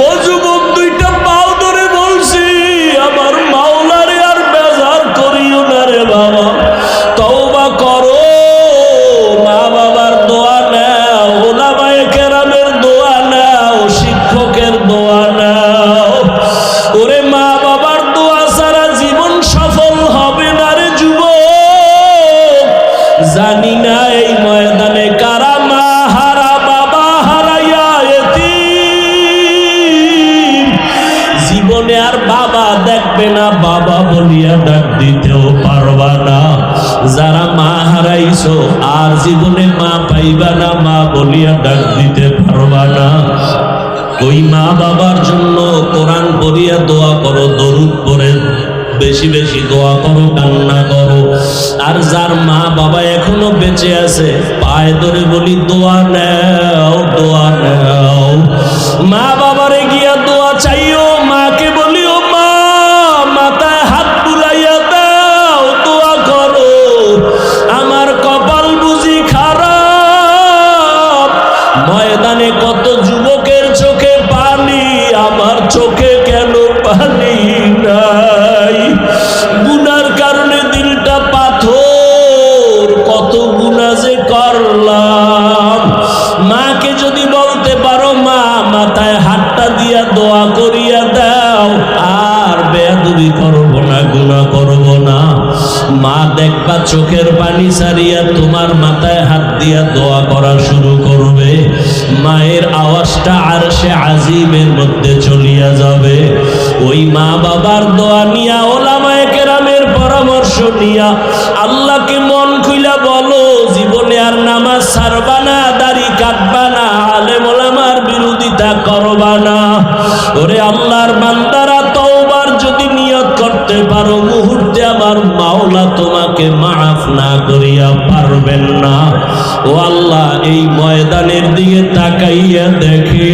ও যুবক, দুইটা পাও ধরে বলছি, আমার মাওলারে আর বেজার করিও না রে বাবা, তওবা করো, মা বাবার দোয়া নাও, ওলামায়ে কেরামের দোয়া নাও, শিক্ষকের দোয়া নাও। ওরে মা বাবার দোয়া ছাড়া জীবন সফল হবে না রে যুবক। জানি না এই ময়দানে কারা মা হারা বাবা হারাইয়া এতিম, জীবনে আর বাবা দেখবে না, বাবা বলিয়া ডাক দিতেও পারবা না। যারা মা হারাইছো আর জীবনে মা পাইবা না, মা বলিয়া ডাক দিতে পারবা না। ওই মা বাবার জন্য কোরআন পড়িয়া দোয়া করো, দরুদ পড়ে বেশি বেশি দোয়া করো, কান্না করো। আর যার মা বাবা এখনো বেঁচে আছে, পায়ে ধরে বলি দোয়া নাও, দোয়া নাও। মা বাবারে গিয়া দোয়া চাইও, মাকে বলিও মা মাথায় হাত বুলাইয়া দাও, দোয়া করো। আমার কপাল বুঝি খারাপ, ময়দানে কত যুবকের চোখে পানি, আমার চোখে কেন পানি নাই? গুনার কারণে দিলটা পাথর, কত গুনাহ যে করলাম। মাকে যদি বলতে পারো মা মাথায় হাতটা দিয়া দোয়া করিয়া দাও, আর বেয়াদবি করব না, গুনাহ করব না। মা দেখবা চোখের পানি ছাড়িয়া তোমার মাথায় হাত দিয়া দোয়া করা শুরু করবে। মায়ের আওয়াজটা আরশে আজিমের মধ্যে চলিয়া যাবে। ওই মা বাবার দোয়া নিয়া, ওলামায়ে কেরামের পরামর্শ নিয়া আল্লাহকে মন খুইলা বলো, জীবনে আর নামাজ ছাড়বা না, দাড়ি কাটবা না, আলেম ওলামার বিরোধিতা করবা না। ওরে আল্লাহর বান্দারা, তওবার যদি নিয়ত করতে পারো, মুহূর্তে আমার মাওলা তোমাকে মাফ না করিয়া পারবেন না। ও আল্লাহ, এই ময়দানের দিকে তাকাইয়া দেখে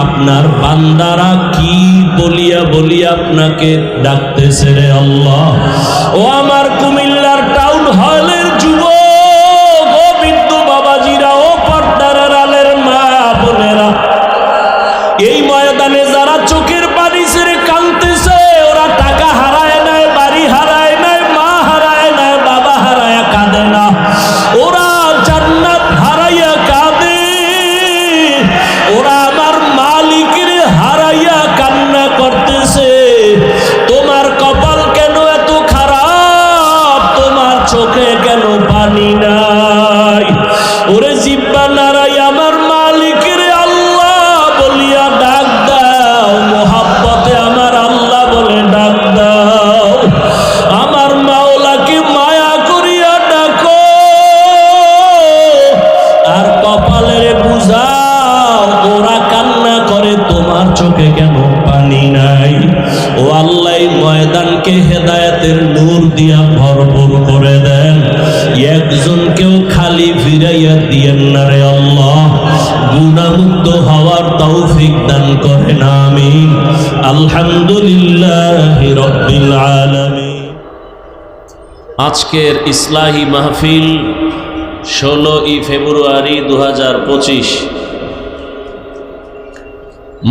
আপনার বান্দারা কি বলিয়া বলিয়া আপনাকে ডাকতেছে রে আল্লাহ। ও আমার কুমিল্লার টাউন হলের যুবক, ও বৃদ্ধ বাবাজিরা, ও পর্দার আড়ালের মা বোনেরা, এই ময়দানে যারা চোখের পানি ছেড়ে কাঁদতেছে, ওরা টাকা হারায় নাই, বাড়ি হারায় নাই, মা হারায় নাই, বাবা হারায় কাঁদে না, ওরা জান্নাত হারাইয়া কাঁদে। ওরা আমার মালিকের হারাইয়া কান্না করতেছে। তোমার কপাল কেন এত খারাপ? তোমার চোখে কেন পানি নাই? ওরে জিব্বা নারাই আমার মালিকের আল্লাহ বলিয়া ডাক দাও, মোহাব্বতে আমার আল্লাহ বলে ডাক দাও। আমার মাওলাকে মায়া করিয়া ডাকো, আর কপালের বুঝাও, ওরা কান্না করে তোমার চোখে কেন পানি নাই? ও আল্লাহ, ময়দানকে হেদায়েতের নূর দিয়া ভরপুর করে দেন, একজনকেও খালি ফিরাইয়া দিয়েন না রে আল্লাহ। গুনাহমুক্ত হওয়ার তৌফিক দান করেন, আমিন। আলহামদুলিল্লাহি রাব্বিল আলামিন। আজকের ইসলাহি মাহফিল 16ই ফেব্রুয়ারি 2025।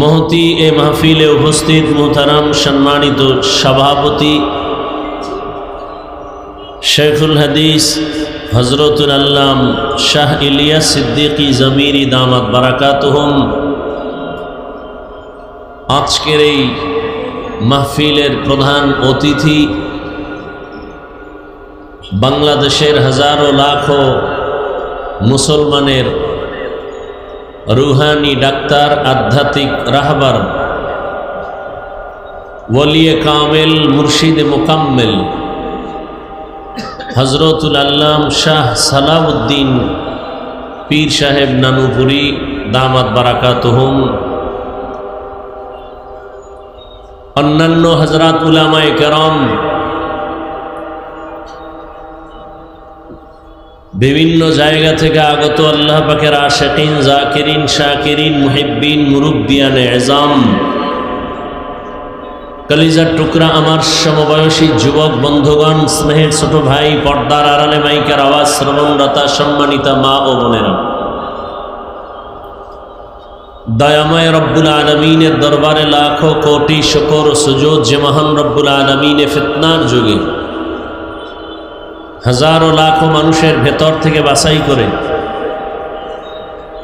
মহতি এ মাহফিলে উপস্থিত মুহতারাম সম্মানিত সভাপতি শেখুল হাদিস হজরতুল আল্লাম শাহ ইলিয়াস সিদ্দিকী জমিরি দামাত বারাকাতুহুম, আজকের এই মাহফিলের প্রধান অতিথি, বাংলাদেশের হাজারো লাখো মুসলমানের রুহানি ডাক্তার, আধ্যাত্মিক রাহবার, ওলিয়ে কামেল, মুর্শিদ মুকাম্মেল হজরতুল আল্লাম শাহ সালাউদ্দিন পীর সাহেব নানুপুরি দামাত বারাকাতুহুম, অন্যান্য হজরত উলামায়ে কেরাম, বিভিন্ন জায়গা থেকে আগত আল্লাহ পাকের আশিকিন, জাকিরিন, শাকিরিন, মুহিব্বিন, মুরব্বিয়ানে এজাম, কলিজার টুকরা আমার সমবয়সী যুবক বন্ধুগণ, স্নেহের ছোট ভাই, পর্দার আড়ালে মাইকের আওয়াজ শ্রবণরতা সম্মানিতা মা ও বোনেরা, দয়াময় রব্বুল আলমিনের দরবারে লাখো কোটি শুকর সুজুদ যে মহান রব্বুল আলমিনে ফিতনার যুগে হাজারো লাখো মানুষের ভেতর থেকে বাছাই করে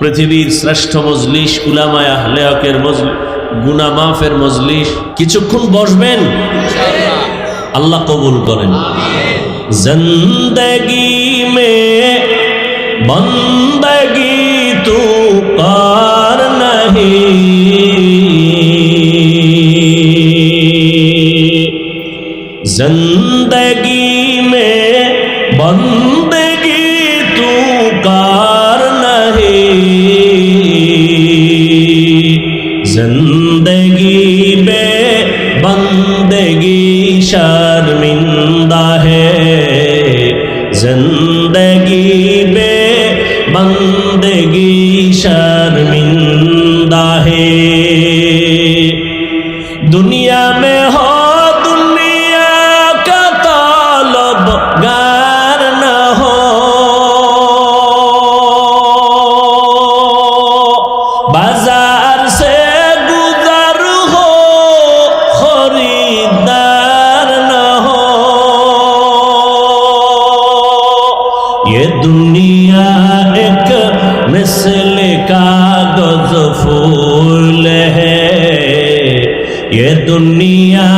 পৃথিবীর শ্রেষ্ঠ মজলিস উলামায়ে আহলে হকের মজলিস, গুনাহ মাফের মজলিস, কিছুক্ষণ বসবেন, আল্লাহ কবুল করেন। জিন্দেগি মে বন্দগি তু কার নহি, জিন্দেগি মে বন্দগি তু কার নহি, जिंदगी में बंदगी शर्मिंदा है, जिंदगी में बंदगी शर्मिंदा है। दुनिया में हो दुनिया का तलबगार न हो, बाजार से ये दुनिया एक मिसल कागज फूल है, ये दुनिया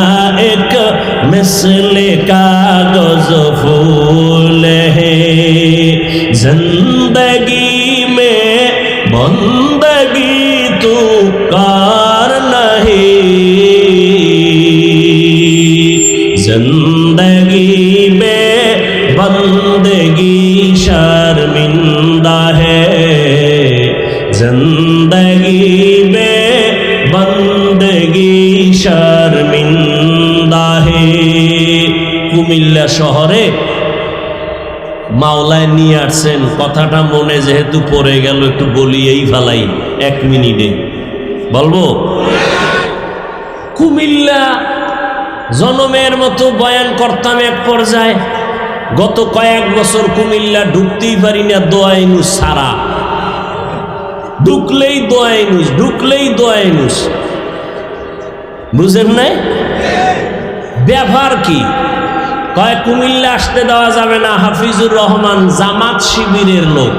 एक मिसल कागज फूल है, जिंदगी में बंदगी तू कार नहीं, जिंदगी में बंदगी शर्मिंदा है, जिंदगी में बंदगी शर्मिंदा है। কুমিল্লা শহরে মাওলায় নিয়ে আসছেন, কথাটা মনে যেহেতু পড়ে গেল একটু বলি এই ফালাই 1 মিনিটে বলবো। কুমিল্লা জনমের মতো বয়ান করতাম এক পর্যায়ে, গত কয়েক বছর কুমিল্লা ঢুকতেই পারি না, দোয়াইনুস সারা, ঢুকলেই দোয়াইনুস, ঢুকলেই দোয়াইনুস, বুঝেন নাই ব্যাপার কি? কয় কুমিল্লা আসতে দেওয়া যাবে না, হাফিজুর রহমান জামাত শিবিরের লোক।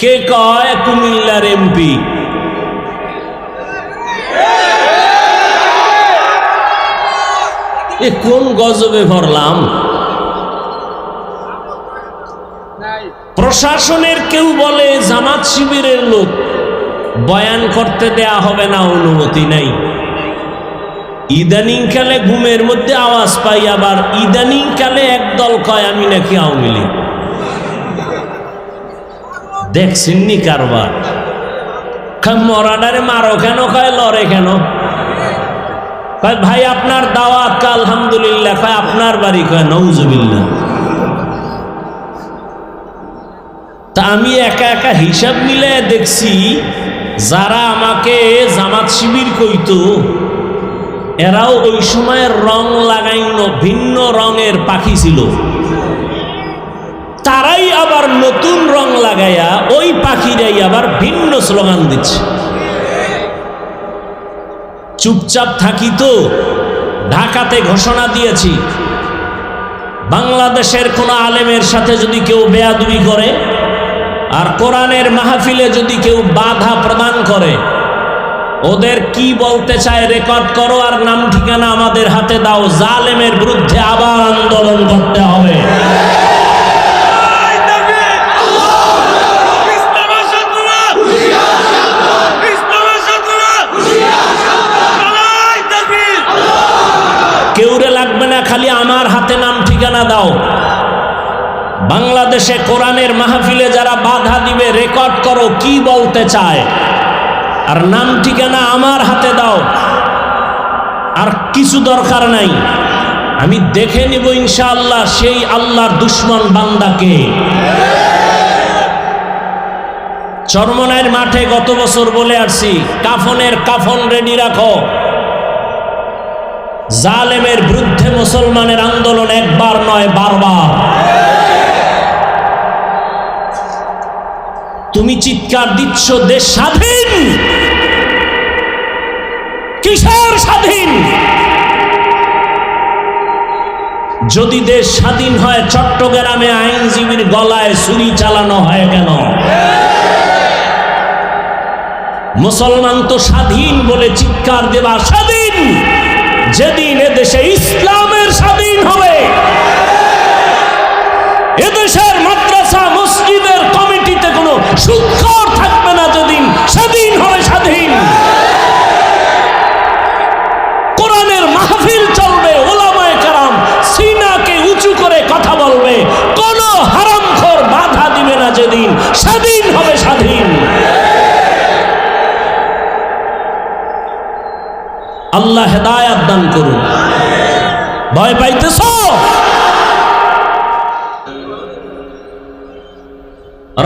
কে কয়? কুমিল্লার এমপি। এ কোন গজবে ভরলাম? প্রশাসনের কেউ বলে জামাত শিবিরের লোক, বয়ান করতে দেয়া হবে না, অনুমতি নাই। ইদানিং কালে ঘুমের মধ্যে আওয়াজ পাই, আবার ইদানিং কালে একদল কয় আমি নাকি আওয়ামী লীগ। দেখছেননি কারবার? মরাডারে মারো কেন? কয় লড়ে কেন? কয় ভাই আপনার দাওয়াত, আলহামদুলিল্লাহ। কয় আপনার বাড়ি? কয় নাউজুবিল্লাহ। তা আমি একা একা হিসাব মিলে দেখছি, যারা আমাকে জামাত শিবির কইতো এরাও ওই সময়ের রং লাগাইন ভিন্ন রঙের পাখি ছিল, তারাই আবার নতুন রং লাগাইয়া ওই পাখিরাই আবার ভিন্ন স্লোগান দিচ্ছে। চুপচাপ থাকি তো? ঢাকাতে ঘোষণা দিয়েছি, বাংলাদেশের কোনো আলেমের সাথে যদি কেউ বেয়াদবি করে আর কোরআনের মাহফিলে যদি কেউ বাধা প্রদান করে, ওদের কি বলতে চায় রেকর্ড করো আর নাম ঠিকানা আমাদের হাতে দাও, জালেমের বিরুদ্ধে আবার আন্দোলন করতে হবে। কেউরে লাগবে না, খালি আমার হাতে নাম ঠিকানা দাও। বাংলাদেশে কোরআনের মাহফিলে যারা বাধা দিবে রেকর্ড করো কি বলতে চায়, আর নাম ঠিকানা আমার হাতে দাও। আর কিছু দরকার নাই, আমি দেখে নিব ইনশাআল্লাহ সেই আল্লাহর দুশ্মন বান্দাকে। চরমনাইয়ের মাঠে গত বছর বলে আসছি, কাফনের কাফন রেডি রাখো। জালেমের বিরুদ্ধে মুসলমানের আন্দোলন একবার নয়, বারবার। তো তুমি চিৎকার দিচ্ছ দেশ স্বাধীন, কিসের স্বাধীন? যদি দেশ স্বাধীন হয় চট্টগ্রামে আইনজীবীর গলায় ছুরি চালানো হয় কেন? মুসলমান তো স্বাধীন বলে চিৎকার দেবা স্বাধীন যেদিন এদেশে ইসলামের স্বাধীন হবে, এদেশের মাদ্রাসা মসজিদের কমিটিতে কোনো সুদখোর থাকবে না, যেদিন স্বাধীন হবে স্বাধীন। কোরআনের মাহফিল চলবে, ওলামায়ে কেরাম সিনাকে উঁচু করে কথা বলবে, কোন হারামখোর বাধা দিবে না, যেদিন স্বাধীন হবে স্বাধীন। আল্লাহ হেদায়েত দান করুন। ভয় পাইতেছ?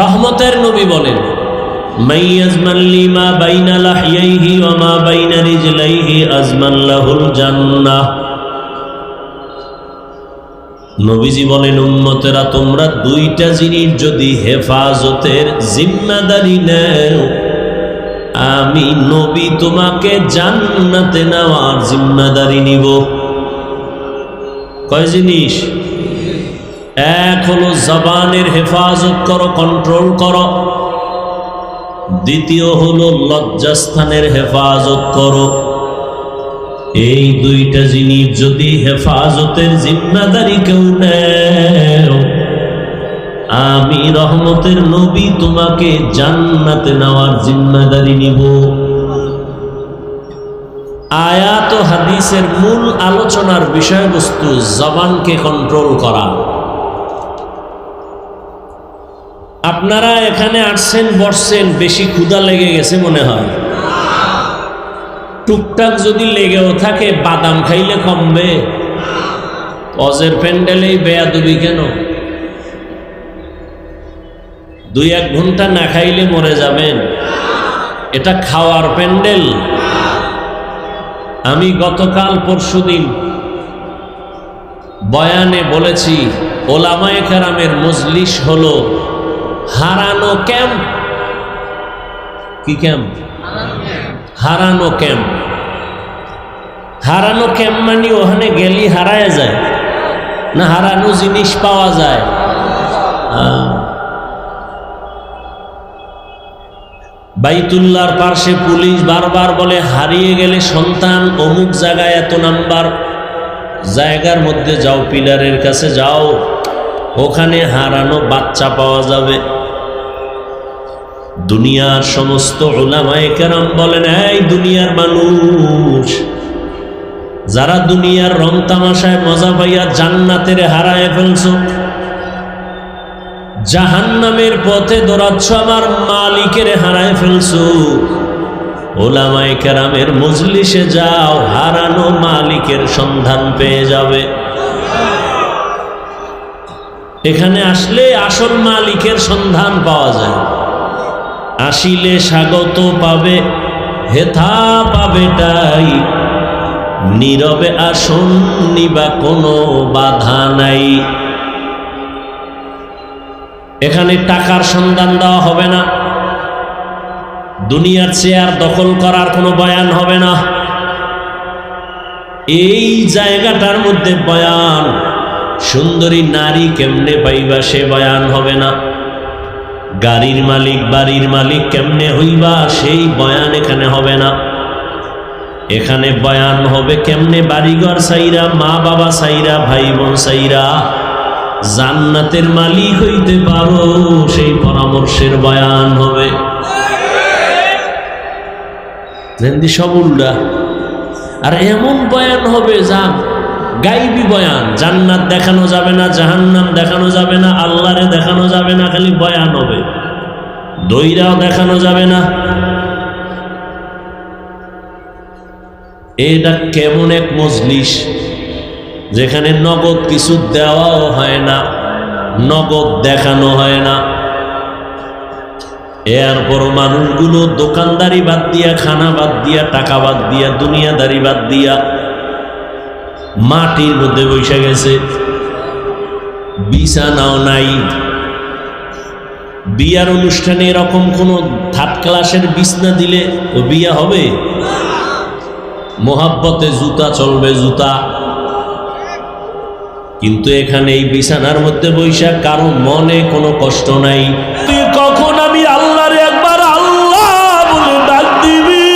রহমতের নবী বলেন, মাইয়াজমান লিমা বাইনা লাহইহি ওয়া মা বাইনা রিজলাইহি আজমান লাহুল জান্নাহ। নবীজি বলেন, উম্মতেরা তোমরা দুইটা জিনিস যদি হেফাজতের জিম্মাদারি নেও, আমি নবী তোমাকে জান্নাতে নেওয়ার জিম্মাদারি নিব। কয় জিনিস? এক হলো জবানের হেফাজত করো, কন্ট্রোল করো। দ্বিতীয় হলো লজ্জাস্থানের হেফাজত করো। এই দুইটা জিনিস যদি হেফাজতের জিম্মাদারি কেউ নেও, আমি রহমতের নবী তোমাকে জান্নাতে নেওয়ার জিম্মাদারি নিব। আয়াত ও হাদিসের মূল আলোচনার বিষয়বস্তু জবানকে কন্ট্রোল করা। আপনারা এখানে আসছেন, বসছেন, বেশি ক্ষুধা লেগে গেছে মনে হয়। টুকটাক যদি লেগেও থাকে, বাদাম খাইলে কমবে? অজের প্যান্ডেলেই বেয়াদবি কেন? 2-1 ঘন্টা না খাইলে মরে যাবেন? এটা খাওয়ার প্যান্ডেল? আমি গতকাল পরশুদিন বয়ানে বলেছি, ওলামায়ে কেরামের মজলিস হলো হারানো ক্যাম্প। কি ক্যাম্প? হারানো ক্যাম্প। হারানো ক্যাম্প মানে ওখানে গেলি হারায় যায় না, হারানো জিনিস পাওয়া যায়? বাইতুল্লাহর পাশে পুলিশ বারবার বলে, হারিয়ে গেলে সন্তান অমুক জায়গায় এত নাম্বার জায়গার মধ্যে যাও, পিলারের কাছে যাও, ওখানে হারানো বাচ্চা পাওয়া যাবে। দুনিয়ার সমস্ত উলামায়ে কেরাম বলেন, এই দুনিয়ার মানুষ, যারা দুনিয়ার রং তামাশায় মজা পাইয়া জান্নাতের হারায় ফেলছো, জাহান্নামের পথে দৌড়াচ্ছ, আমার মালিকের হারায় ফেলছো, উলামায়ে কেরামের মজলিসে যাও, হারানো মালিকের সন্ধান পেয়ে যাবে। এখানে আসলে আসল মালিকের সন্ধান পাওয়া যায়। আসিলে স্বাগত পাবে, হেথা পাবেটাই, নীরবে আসন নিবা কোনো বাধা নাই। এখানে টাকার সন্ধান দেওয়া হবে না, দুনিয়ার চেয়ার দখল করার কোনো বয়ান হবে না। এই জায়গাটার মধ্যে বয়ান, সুন্দরী নারী কেমনে পাইবা সে বয়ান হবে না। গাড়ির মালিক, বাড়ির মালিক কেমনে হইবা সেই বয়ান এখানে হবে না। এখানে বয়ান হবে কেমনে বাড়িঘর সাইরা, মা বাবা সাইরা, ভাই বোন সাইরা জান্নাতের মালিক হইতে পারো, সেই পরামর্শের বয়ান হবে। সব উল্টা। আর এমন বয়ান হবে যা গাইবি বয়ান, জান্নাত দেখানো যাবে না, জাহান্নাম দেখানো যাবে না, আল্লাহরে দেখানো যাবে না, খালি বয়ান হবে, দইরাও দেখানো যাবে না। এটা কেমন এক মজলিস যেখানে নগদ কিছু দেওয়াও হয় না, নগদ দেখানো হয় না। এরপর মানুষগুলো দোকানদারি বাদ দিয়া, খানা বাদ দিয়া, টাকা বাদ দিয়া, দুনিয়াদারি বাদ দিয়া মাটির মধ্যে বসে গেছে, বিছানাও নাই, বিয়ার অনুষ্ঠানে এরকম কোনো থার্ড ক্লাসের বিছনা দিলে ও বিয়া হবে? মোহাব্বতে জুতা চলবে, জুতা। কিন্তু এখানে এই বিছানার মধ্যে বৈশা কারো মনে কোনো কষ্ট নাই। তুই কখন আমি আল্লাহরে একবার আল্লাহ বলে ডাক দিবি,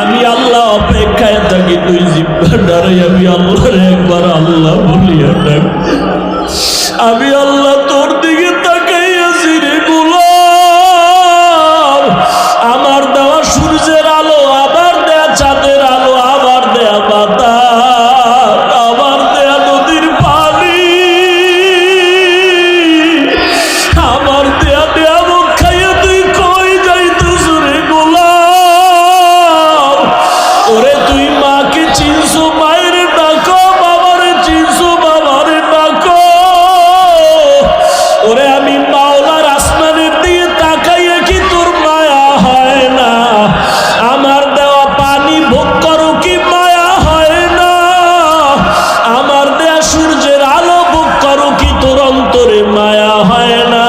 আমি আল্লাহ অপেক্ষায় থাকি। তুই জিব্বা ডারে আমি আল্লাহরে একবার আল্লাহ বলিয়া ডাক। আমি আল্লাহ তোর দিকে তাকাইয়াছি রে গোলাম। আমার দেওয়া সূর্যের আলো, আবার দেয়া চাঁদের আলো, আবার দেয়া বাতাস, আবার দেয়া নদীর পানি, আমার দেয়া নিয়ামত খাইয়া তুই কই যাইতেছ রে গোলাম? ওরে তুই মাকে চিনছো, মায়ের ডাকো, বাবারে চিনছো, বাবারে ডাকো। ওরে আমি মাওলার আসমানের দিয়ে তাকাইয়া কি তোর মায়া হয় না? আমার দেওয়া পানি ভোগ করো কি মায়া হয় না? আমার দেয়া সূর্যের আলো ভোগ করো কি তোর অন্তরে মায়া হয় না?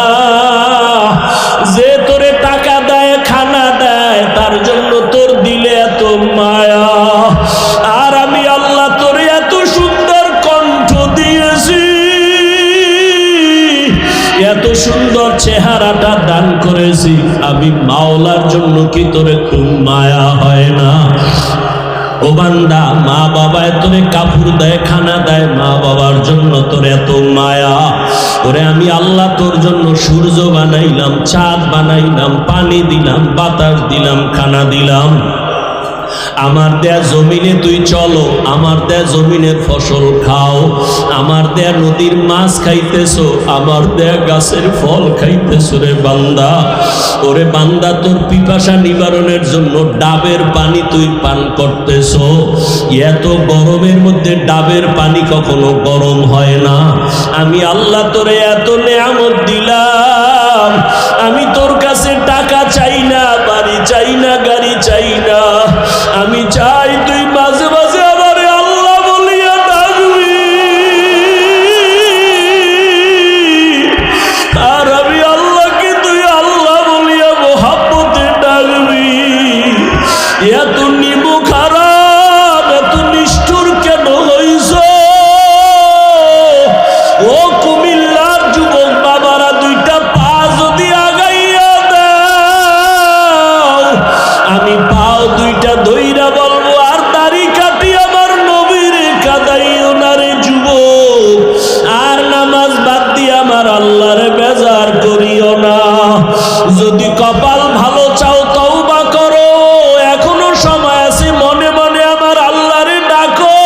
যে তোরে টাকা দেয়, খানা দেয়, তার জন্য তোর দিলে এত মায়া। আর আমি আল্লাহ তোরে এত সুন্দর কণ্ঠ দিয়েছি, এত সুন্দর চেহারাটা দান করেছি, আমি মাওলার জন্য কি তোর একটু মায়া হয় না? ও বান্দা, মা বাবায় তোরে কাপড় দেয়, খানা দেয়, মা বাবার জন্য তোর এত মায়া। ওরে আমি আল্লাহ তোর জন্য সূর্য বানাইলাম, চাঁদ বানাইলাম, পানি দিলাম, বাতাস দিলাম, খানা দিলাম। আমার দেয়া জমিনে তুই চলো, আমার দেয়া জমিনের ফসল খাও, আমার দেয়া নদীর মাছ খাইতেছো, আমার দেয়া গাছের ফল খাইতেছো রে বান্দা। ওরে বান্দা, তোর পিপাসা নিবারণের জন্য ডাবের পানি তুই পান করতেছো। এত গরমের মধ্যে ডাবের পানি কখনো গরম হয় না। আমি আল্লাহ তোরে এত নেয়ামত দিলাম, আমি তোর কাছে টাকা চাই না, বাড়ি চাই না, গাড়ি চাই না। আমি চাই তুই মাঝে মাঝে আমারে আল্লাহ বলিয়া ডাকবি। আর আমি আল্লাহকে তুই আল্লাহ বলিয়া মোহাব্বতে ডাকবি। এত নিমুখ হারাম, এত নিষ্ঠুর কেন হইছ? ও কুমিল্লার যুবক বাবারা, দুইটা পা যদি আগাইয়া দাও, আমি পাও দুইটা ধইরা বলবো, আর দাড়ি কাটি আমার নবীরে কাদাইও না রে যুবক। আর নামাজ বাদ দিয়ে আমার আল্লাহরে বেজার করিও না। যদি কপাল ভালো চাও তওবা করো, এখনো সময় আছে। মনে মনে আমার আল্লাহরে ডাকো,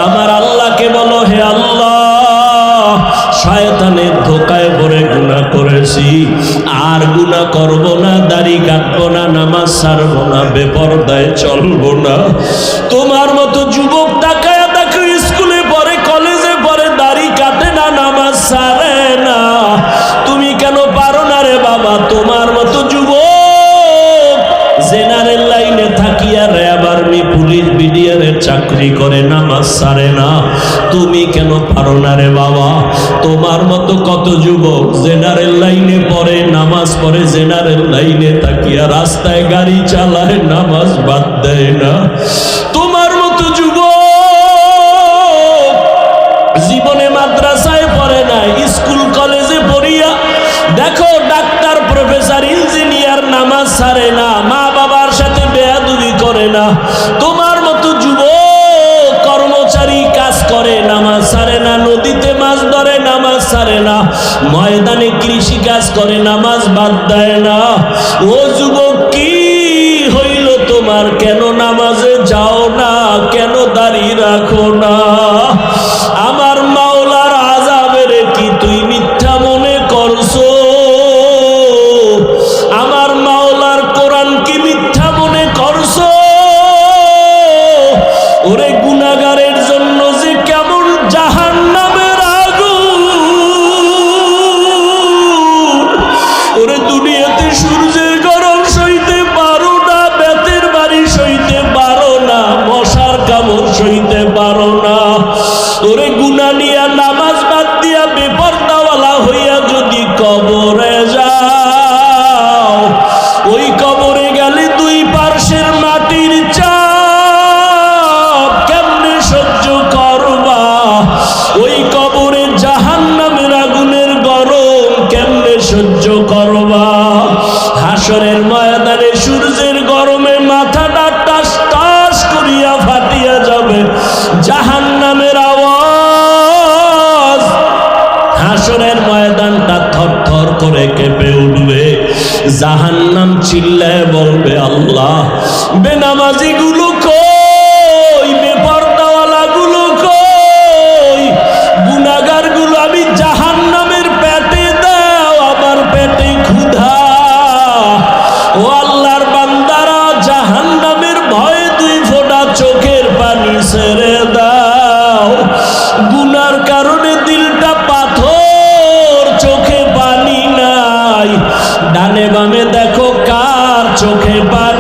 আমার আল্লাহকে বলো, হে আল্লাহ, শয়তানের ধোকায় পড়ে গুনাহ করেছি, আর গুনাহ করব না, দাড়ি কাটবো না, নামাজ ছাড়বো না, বেপরদায় চলবো না। তোমার মতো যুবক তাকায়া দেখো, স্কুলে পড়ে, কলেজে পড়ে, দাড়ি কাটে না, নামাজ ছাড়ে না। তুমি কেন পারো না রে বাবা? তোমার মতো যুবক জেনারেল লাইনে থাকিয়া র্যাব, আর্মি, পুলিশ, বিডিআরের চাকরি করে, নামাজ ছাড়ে না। তুমি কেন পারো না রে বাবা? তোমার মতো কত যুবক জেনারেল লাইনে পড়ে, নামাজ পড়ে, জেনারেল লাইনে থাকিয়া রাস্তায় গাড়ি চালায়, নামাজ বাদ দেয় না। তোমার মতো যুবক জীবনে মাদ্রাসায় পড়ে না, স্কুল কলেজে পড়িয়া দেখো ডাক্তার, প্রফেসর, ইঞ্জিনিয়ার, নামাজ ছাড়ে না, মা বাবার সাথে বেয়াদবি করে না। তোমার মতো যুবক কর্মচারী কাজ করে, নামাজ ছাড়ে না, নদীতে মাছ ধরে, নামাজ ছাড়ে না, ময়দানে কৃষি কাজ করে, নামাজ বাদ দেয় না। ও যুবক, কি হইল তোমার? কেন নামাজে যাও না? কেন দাড়ি রাখো না? আমার মাওলার আযাবের কি তুই মিথ্যা মনে করছো? আমার মাওলার কোরআন কি মিথ্যা মনে করছো? ওরে গুনাহগারের জন্য যে কেমন জাহান্নামের আগুন, ওরে দুনিয়াতে সূর্যের গরম সইতে পারো না, বেতের বাড়ি সইতে পারো না, মশার কামড় সইতে পারো না, হাসরের ময়দানে সূর্যের গরমে মাথাটা টাস টাস করিয়া ফাটিয়া যাবে, জাহান্নামের আওয়াজ, হাসরের ময়দানটা থরথর করে কেঁপে উঠবে। জাহান্নাম চিল্লায় বলবে, আল্লাহ, বেনামাজি গুলো কই, বেপরদাওয়ালা গুলো কই, গুনাহগার গুলো আমি জাহান্নামের পেটে দাও, আমার পেটে ক্ষুধা। ও আল্লাহর বান্দারা, জাহান্নামের ভয়ে 2 ফোঁটা চোখের পানি ছেড়ে দাও। গুনার কারণে দিলটা পাথর, চোখে পানি নাই। ডানে বামে দেখো কার চোখে পানি